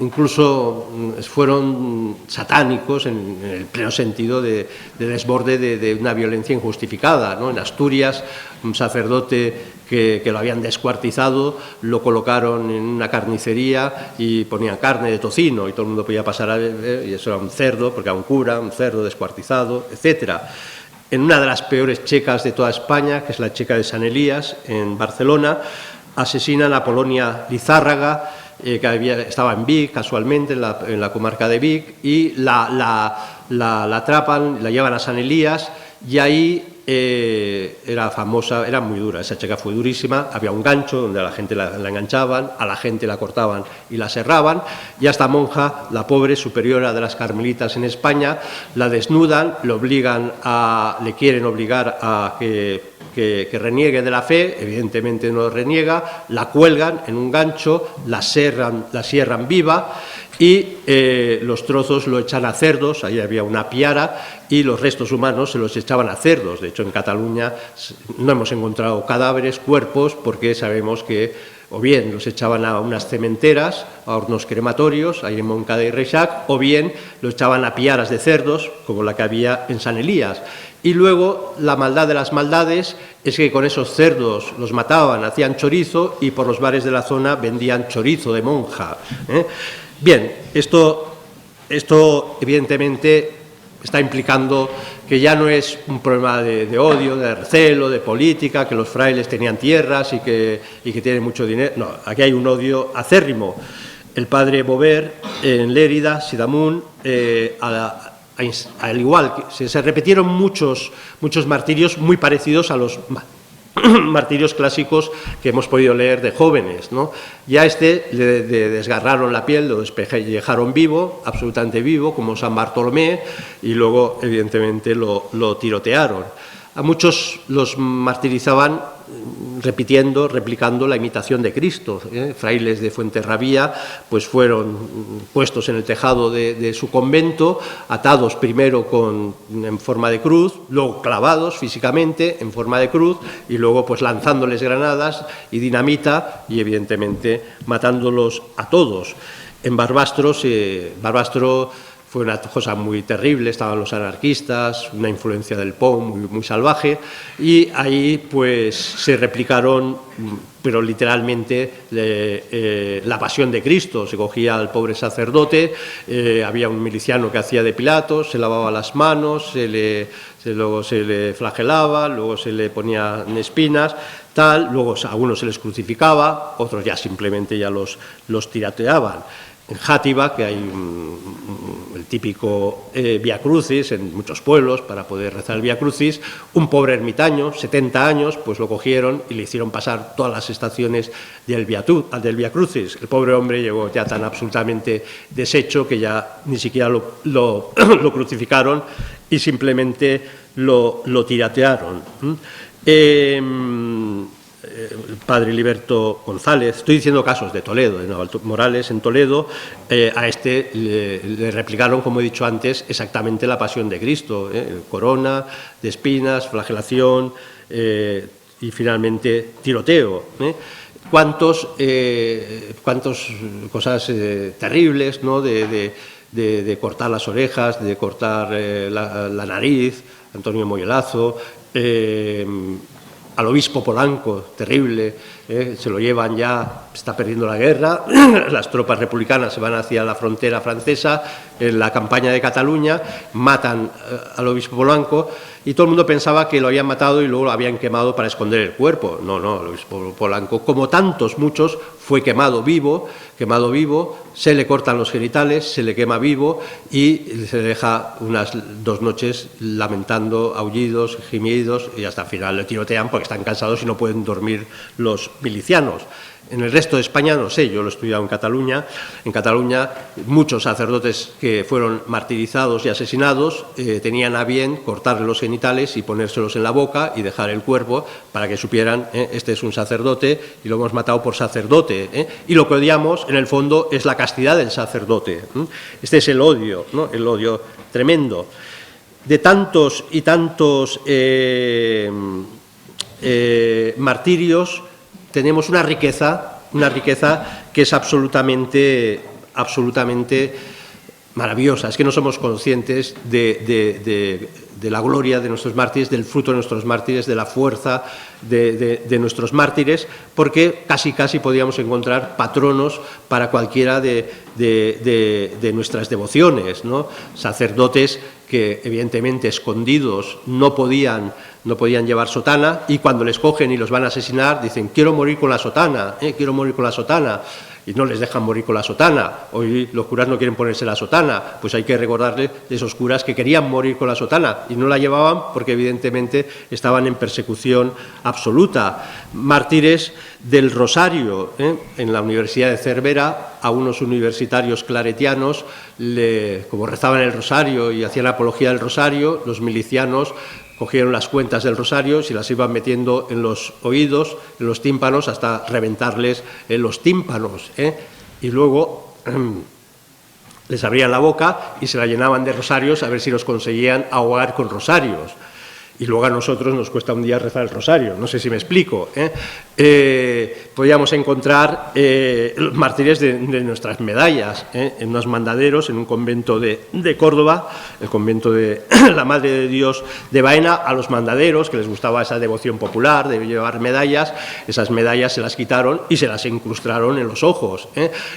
incluso fueron satánicos en el pleno sentido de desborde de una violencia injustificada, ¿no? En Asturias, un sacerdote que lo habían descuartizado, lo colocaron en una carnicería y ponían carne de tocino y todo el mundo podía pasar a ver, y eso era un cerdo, porque era un cura, un cerdo descuartizado, etcétera. En una de las peores checas de toda España, que es la checa de San Elías, en Barcelona, asesinan a Polonia Lizárraga, que estaba en Vic, casualmente, en la comarca de Vic, y la atrapan, la llevan a San Elías, y ahí era famosa, era muy dura, esa checa fue durísima, había un gancho donde a la gente la enganchaban, a la gente la cortaban y la serraban, y a esta monja, la pobre superiora de las carmelitas en España, la desnudan, le quieren obligar a que reniegue de la fe, evidentemente no reniega, la cuelgan en un gancho, la sierran viva, y los trozos lo echan a cerdos, ahí había una piara, y los restos humanos se los echaban a cerdos. De hecho, en Cataluña no hemos encontrado cadáveres, cuerpos, porque sabemos que o bien los echaban a unas cementeras, a hornos crematorios, ahí en Montcada y Reixac, o bien lo echaban a piaras de cerdos, como la que había en San Elías. Y luego, la maldad de las maldades es que con esos cerdos los mataban, hacían chorizo, y por los bares de la zona vendían chorizo de monja. Bien, esto evidentemente está implicando que ya no es un problema de odio, de recelo, de política, que los frailes tenían tierras y que tienen mucho dinero. No, aquí hay un odio acérrimo. El padre Bover, en Lérida, Sidamún, al igual que se repitieron muchos martirios muy parecidos a los martirios clásicos que hemos podido leer de jóvenes, ¿no? Ya le desgarraron la piel, lo despellejaron vivo, absolutamente vivo, como San Bartolomé, y luego, evidentemente, lo tirotearon. A muchos los martirizaban replicando la imitación de Cristo. Frailes de Fuenterrabía pues fueron puestos en el tejado de su convento, atados primero en forma de cruz, luego clavados físicamente en forma de cruz, y luego pues lanzándoles granadas y dinamita, y evidentemente matándolos a todos. En Barbastro fue una cosa muy terrible, estaban los anarquistas, una influencia del POM muy salvaje, y ahí pues se replicaron, pero literalmente, la pasión de Cristo. Se cogía al pobre sacerdote, había un miliciano que hacía de Pilatos, se lavaba las manos, luego se le flagelaba, luego se le ponían espinas, luego a unos se les crucificaba, otros ya simplemente los tirateaban. En Játiva, que hay el típico Vía Crucis en muchos pueblos para poder rezar el Vía Crucis, un pobre ermitaño, 70 años, pues lo cogieron y le hicieron pasar todas las estaciones del Vía Crucis. El pobre hombre llegó ya tan absolutamente deshecho que ya ni siquiera lo crucificaron y simplemente lo tiratearon. El padre Liberto González, estoy diciendo casos de Toledo, de Morales en Toledo, a le replicaron, como he dicho antes, exactamente la pasión de Cristo, corona de espinas, flagelación y finalmente tiroteo. Cuántas cosas terribles, ¿no? de cortar las orejas, de cortar la nariz, Antonio Moyelazo, al obispo Polanco, terrible, se lo llevan ya, está perdiendo la guerra, las tropas republicanas se van hacia la frontera francesa, en la campaña de Cataluña, matan al obispo Polanco, y todo el mundo pensaba que lo habían matado y luego lo habían quemado para esconder el cuerpo. No, el obispo Polanco, como tantos, muchos, fue quemado vivo, se le cortan los genitales, se le quema vivo y se deja unas 2 noches lamentando, aullidos, gemidos, y hasta el final le tirotean porque están cansados y no pueden dormir los milicianos. En el resto de España, no sé, yo lo he estudiado en Cataluña. En Cataluña, muchos sacerdotes que fueron martirizados y asesinados tenían a bien cortarle los genitales y ponérselos en la boca y dejar el cuerpo para que supieran, este es un sacerdote y lo hemos matado por sacerdote. Y lo que odiamos, en el fondo, es la castidad del sacerdote. Este es el odio, ¿no? El odio tremendo. De tantos y tantos martirios, tenemos una riqueza que es absolutamente maravillosa. Es que no somos conscientes de la gloria de nuestros mártires, del fruto de nuestros mártires, de la fuerza de nuestros mártires, porque casi podíamos encontrar patronos para cualquiera de nuestras devociones, ¿no? Sacerdotes que evidentemente escondidos no podían llevar sotana, y cuando les cogen y los van a asesinar dicen quiero morir con la sotana, quiero morir con la sotana. y no les dejan morir con la sotana. Hoy los curas no quieren ponerse la sotana, pues hay que recordarles de esos curas que querían morir con la sotana y no la llevaban porque evidentemente estaban en persecución absoluta. Mártires del Rosario, en la Universidad de Cervera, a unos universitarios claretianos, como rezaban el Rosario y hacían apología del Rosario, los milicianos cogieron las cuentas del Rosario y se las iban metiendo en los oídos, en los tímpanos, hasta reventarles los tímpanos, y luego les abrían la boca y se la llenaban de rosarios a ver si los conseguían ahogar con rosarios. Y luego a nosotros nos cuesta un día rezar el rosario, no sé si me explico. Podíamos encontrar los mártires de nuestras medallas, en unos mandaderos, en un convento de Córdoba, el convento de la Madre de Dios de Baena, a los mandaderos, que les gustaba esa devoción popular de llevar medallas, esas medallas se las quitaron y se las incrustaron en los ojos.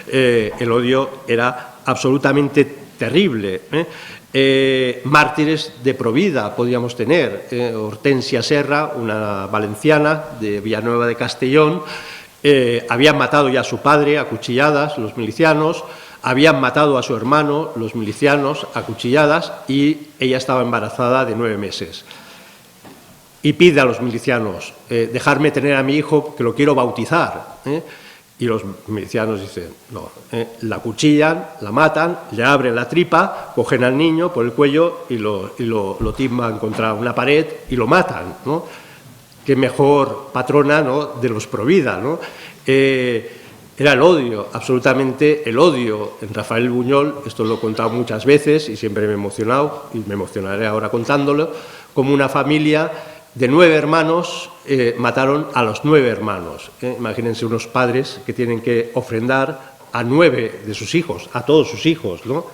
El odio era absolutamente terrible. Mártires de Provida podíamos tener, Hortensia Serra, una valenciana de Villanueva de Castellón, habían matado ya a su padre a cuchilladas los milicianos, habían matado a su hermano los milicianos a cuchilladas y ella estaba embarazada de 9 meses. Y pide a los milicianos, dejarme tener a mi hijo que lo quiero bautizar. Y los milicianos dicen, no, la cuchillan, la matan, le abren la tripa, cogen al niño por el cuello y lo timban contra una pared y lo matan, ¿no? Qué mejor patrona, ¿no?, de los Provida, ¿no? Era el odio, absolutamente el odio. En Rafael Buñol, esto lo he contado muchas veces y siempre me he emocionado, y me emocionaré ahora contándolo, como una familia de 9 hermanos mataron a los 9 hermanos. Imagínense unos padres que tienen que ofrendar a 9 de sus hijos, a todos sus hijos, ¿no?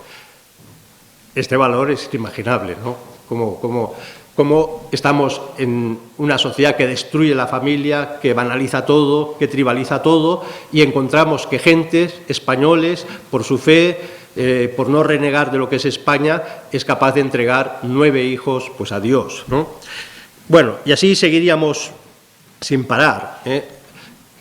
Este valor es inimaginable, ¿no? Cómo estamos en una sociedad que destruye la familia, que banaliza todo, que tribaliza todo, y encontramos que gentes españoles, por su fe, por no renegar de lo que es España, es capaz de entregar 9 hijos pues a Dios, ¿no? Bueno, y así seguiríamos sin parar.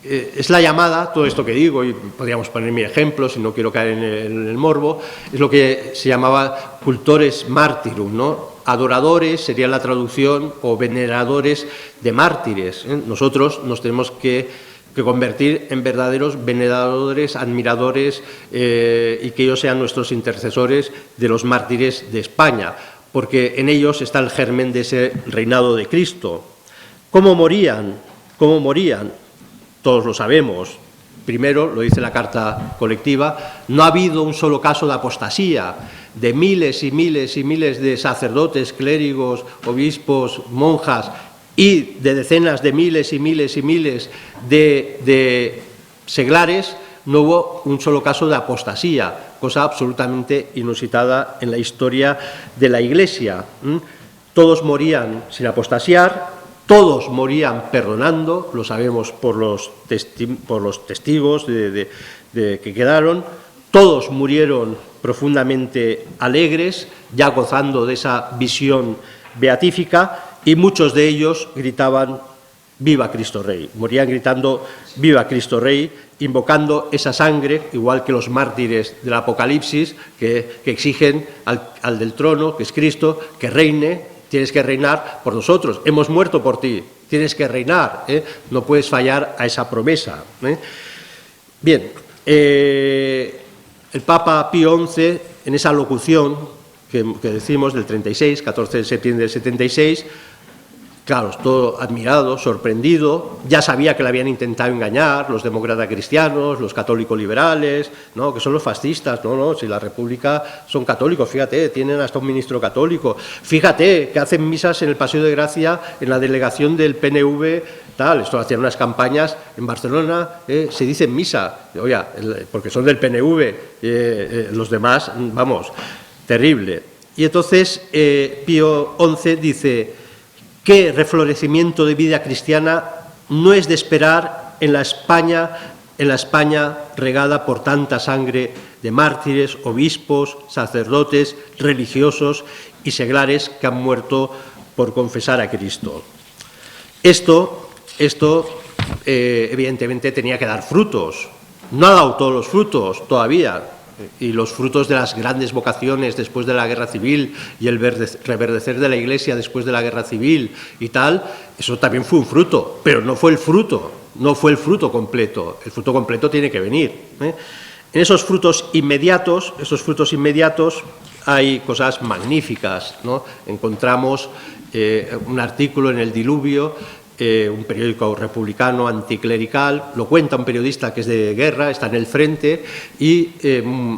Es la llamada, todo esto que digo, y podríamos poner 1000 ejemplos, y no quiero caer en el morbo, es lo que se llamaba cultores martyrum, ¿no? Adoradores sería la traducción, o veneradores de mártires. Nosotros nos tenemos que convertir en verdaderos veneradores, admiradores, y que ellos sean nuestros intercesores de los mártires de España, porque en ellos está el germen de ese reinado de Cristo. ¿Cómo morían? ¿Cómo morían? Todos lo sabemos. Primero, lo dice la carta colectiva, no ha habido un solo caso de apostasía, de miles y miles y miles de sacerdotes, clérigos, obispos, monjas, y de decenas de miles y miles y miles de seglares, no hubo un solo caso de apostasía, cosa absolutamente inusitada en la historia de la Iglesia. Todos morían sin apostasiar, todos morían perdonando, lo sabemos por los testigos que quedaron, todos murieron profundamente alegres, ya gozando de esa visión beatífica, y muchos de ellos gritaban «Viva Cristo Rey», morían gritando «Viva Cristo Rey», invocando esa sangre, igual que los mártires del Apocalipsis, que exigen al del trono, que es Cristo, que reine. Tienes que reinar por nosotros, hemos muerto por ti, tienes que reinar, no puedes fallar a esa promesa. Bien, el Papa Pío XI, en esa locución que decimos del 36, 14 de septiembre del 76, claro, todo admirado, sorprendido, ya sabía que le habían intentado engañar los demócratas cristianos, los católicos liberales, no, que son los fascistas, no, si la República son católicos, fíjate, tienen hasta un ministro católico, fíjate que hacen misas en el Paseo de Gracia, en la delegación del PNV, tal, esto hacían unas campañas en Barcelona, se dice misa, oye, porque son del PNV, los demás, vamos, terrible. Y entonces Pío XI dice: ¿qué reflorecimiento de vida cristiana no es de esperar en la España regada por tanta sangre de mártires, obispos, sacerdotes, religiosos y seglares que han muerto por confesar a Cristo? Esto evidentemente tenía que dar frutos, no ha dado todos los frutos todavía, y los frutos de las grandes vocaciones después de la guerra civil y el reverdecer de la Iglesia después de la guerra civil y tal, eso también fue un fruto, pero no fue el fruto, no fue el fruto completo. El fruto completo tiene que venir, ¿eh? En esos frutos inmediatos hay cosas magníficas, ¿no? Encontramos un artículo en El Diluvio, un periódico republicano anticlerical, lo cuenta un periodista que es de guerra, está en el frente, y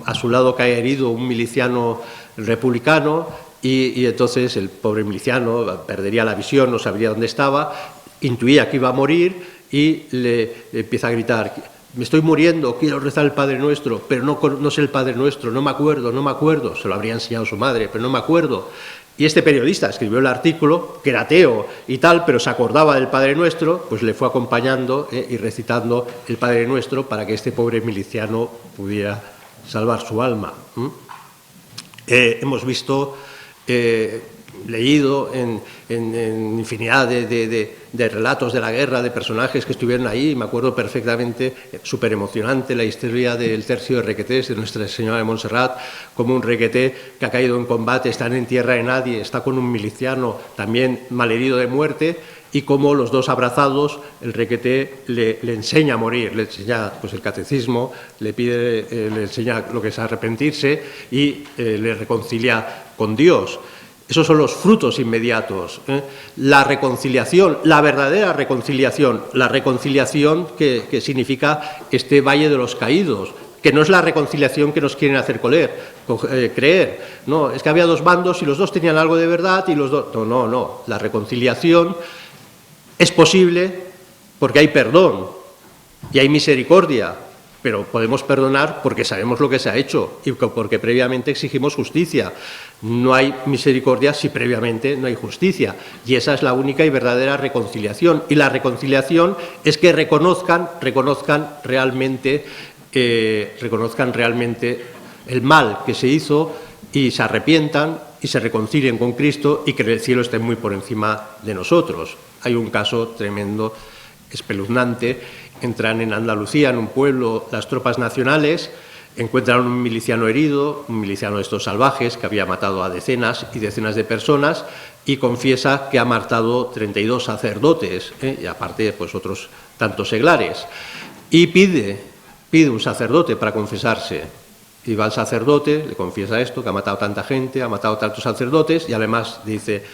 a su lado cae herido un miliciano republicano, y entonces el pobre miliciano perdería la visión, no sabría dónde estaba, intuía que iba a morir y le empieza a gritar: me estoy muriendo, quiero rezar el Padre Nuestro, pero no sé el Padre Nuestro, no me acuerdo, se lo habría enseñado su madre, pero no me acuerdo. Y este periodista escribió el artículo, que era ateo y tal, pero se acordaba del Padre Nuestro, pues le fue acompañando y recitando el Padre Nuestro para que este pobre miliciano pudiera salvar su alma. Hemos visto, leído en infinidad de relatos de la guerra, de personajes que estuvieron ahí, me acuerdo perfectamente, súper emocionante, la historia del tercio de Requetés, de Nuestra Señora de Montserrat, como un requeté que ha caído en combate, está en tierra de nadie, está con un miliciano también malherido de muerte, y como los dos abrazados, el requeté le enseña a morir, le enseña pues, el catecismo, le enseña lo que es arrepentirse y le reconcilia con Dios. Esos son los frutos inmediatos. La reconciliación, la verdadera reconciliación, la reconciliación que significa este Valle de los Caídos, que no es la reconciliación que nos quieren hacer creer. No, es que había dos bandos y los dos tenían algo de verdad y los dos... No. La reconciliación es posible porque hay perdón y hay misericordia, pero podemos perdonar porque sabemos lo que se ha hecho y porque previamente exigimos justicia. No hay misericordia si previamente no hay justicia. Y esa es la única y verdadera reconciliación. Y la reconciliación es que reconozcan realmente el mal que se hizo y se arrepientan y se reconcilien con Cristo y que el cielo esté muy por encima de nosotros. Hay un caso tremendo, espeluznante. Entran en Andalucía, en un pueblo, las tropas nacionales, encuentran un miliciano herido, un miliciano de estos salvajes que había matado a decenas y decenas de personas y confiesa que ha matado 32 sacerdotes, y aparte pues otros tantos seglares. Y pide un sacerdote para confesarse. Y va al sacerdote, le confiesa esto, que ha matado tanta gente, ha matado tantos sacerdotes, y además dice,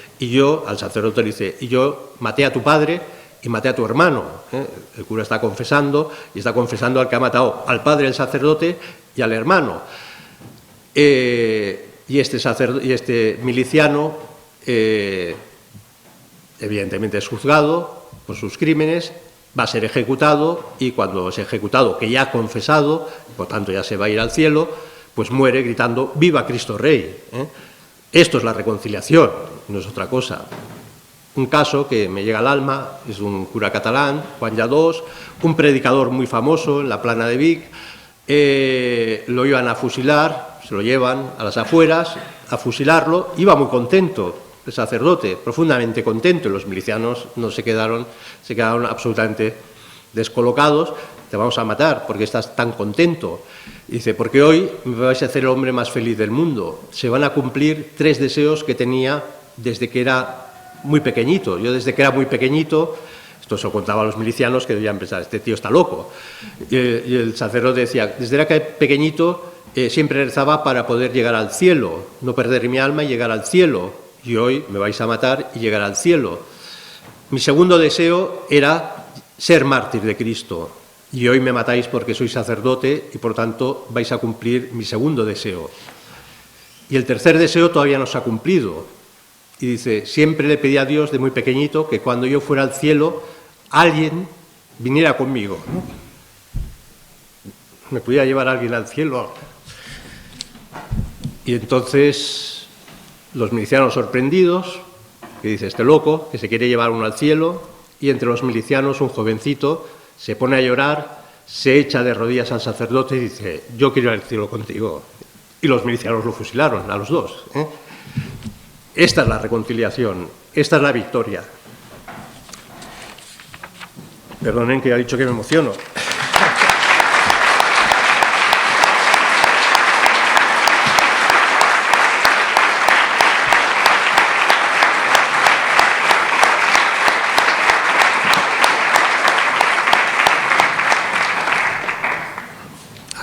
al sacerdote le dice, y yo maté a tu padre y maté a tu hermano. El cura está confesando, y está confesando al que ha matado al padre, el sacerdote, y al hermano. Y este miliciano, evidentemente es juzgado por sus crímenes, va a ser ejecutado, y cuando es ejecutado, que ya ha confesado, por tanto ya se va a ir al cielo, pues muere gritando, ¡viva Cristo Rey! Esto es la reconciliación, no es otra cosa. Un caso que me llega al alma es un cura catalán, Juan Lladós, un predicador muy famoso en la Plana de Vic. Lo iban a fusilar, se lo llevan a las afueras a fusilarlo. Iba muy contento el sacerdote, profundamente contento, y los milicianos se quedaron absolutamente descolocados. Te vamos a matar porque estás tan contento. Dice, porque hoy me vais a hacer el hombre más feliz del mundo. Se van a cumplir 3 deseos que tenía desde que era muy pequeñito. Yo desde que era muy pequeñito, esto se lo contaba a los milicianos que debían pensar, este tío está loco. Y el sacerdote decía, desde que era pequeñito siempre rezaba para poder llegar al cielo, no perder mi alma y llegar al cielo. Y hoy me vais a matar y llegar al cielo. Mi segundo deseo era ser mártir de Cristo. Y hoy me matáis porque soy sacerdote y por tanto vais a cumplir mi segundo deseo. Y el tercer deseo todavía no se ha cumplido. Y dice, siempre le pedí a Dios de muy pequeñito que cuando yo fuera al cielo, alguien viniera conmigo, ¿no? Me pudiera llevar a alguien al cielo. Y entonces los milicianos sorprendidos, que dice, este loco, que se quiere llevar uno al cielo, y entre los milicianos un jovencito se pone a llorar, se echa de rodillas al sacerdote y dice, yo quiero ir al cielo contigo. Y los milicianos lo fusilaron a los dos, Esta es la reconciliación, esta es la victoria. Perdonen que ya he dicho que me emociono.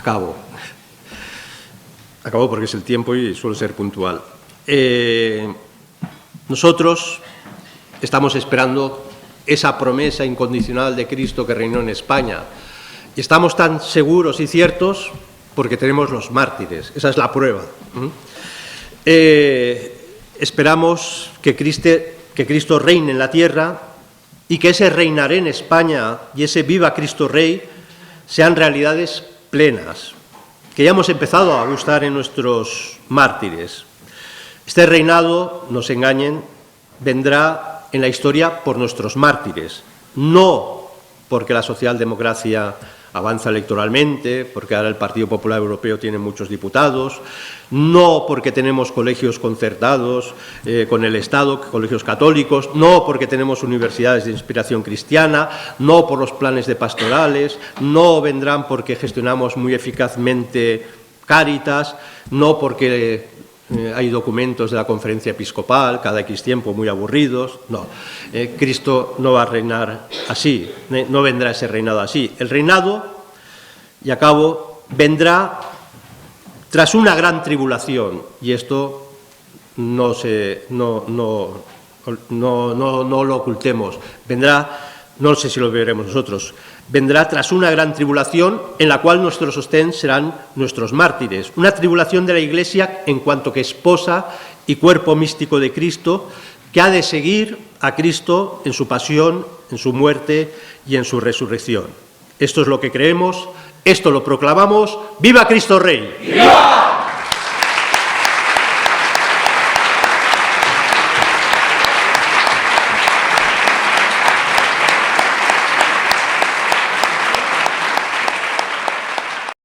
Acabo porque es el tiempo y suelo ser puntual. Nosotros estamos esperando esa promesa incondicional de Cristo que reinó en España. Y estamos tan seguros y ciertos porque tenemos los mártires. Esa es la prueba. Esperamos que Cristo reine en la tierra y que ese reinaré en España y ese viva Cristo Rey sean realidades plenas, que ya hemos empezado a gustar en nuestros mártires. Este reinado, no se engañen, vendrá en la historia por nuestros mártires, no porque la socialdemocracia avanza electoralmente, porque ahora el Partido Popular Europeo tiene muchos diputados, no porque tenemos colegios concertados con el Estado, colegios católicos, no porque tenemos universidades de inspiración cristiana, no por los planes de pastorales, no vendrán porque gestionamos muy eficazmente Cáritas, no porque hay documentos de la conferencia episcopal, cada X tiempo muy aburridos, no. Cristo no va a reinar así, no vendrá ese reinado así. El reinado, y acabo, vendrá tras una gran tribulación, y esto no lo ocultemos, vendrá, no sé si lo veremos nosotros, vendrá tras una gran tribulación en la cual nuestro sostén serán nuestros mártires, una tribulación de la Iglesia en cuanto que esposa y cuerpo místico de Cristo, que ha de seguir a Cristo en su pasión, en su muerte y en su resurrección. Esto es lo que creemos, esto lo proclamamos. ¡Viva Cristo Rey! ¡Viva!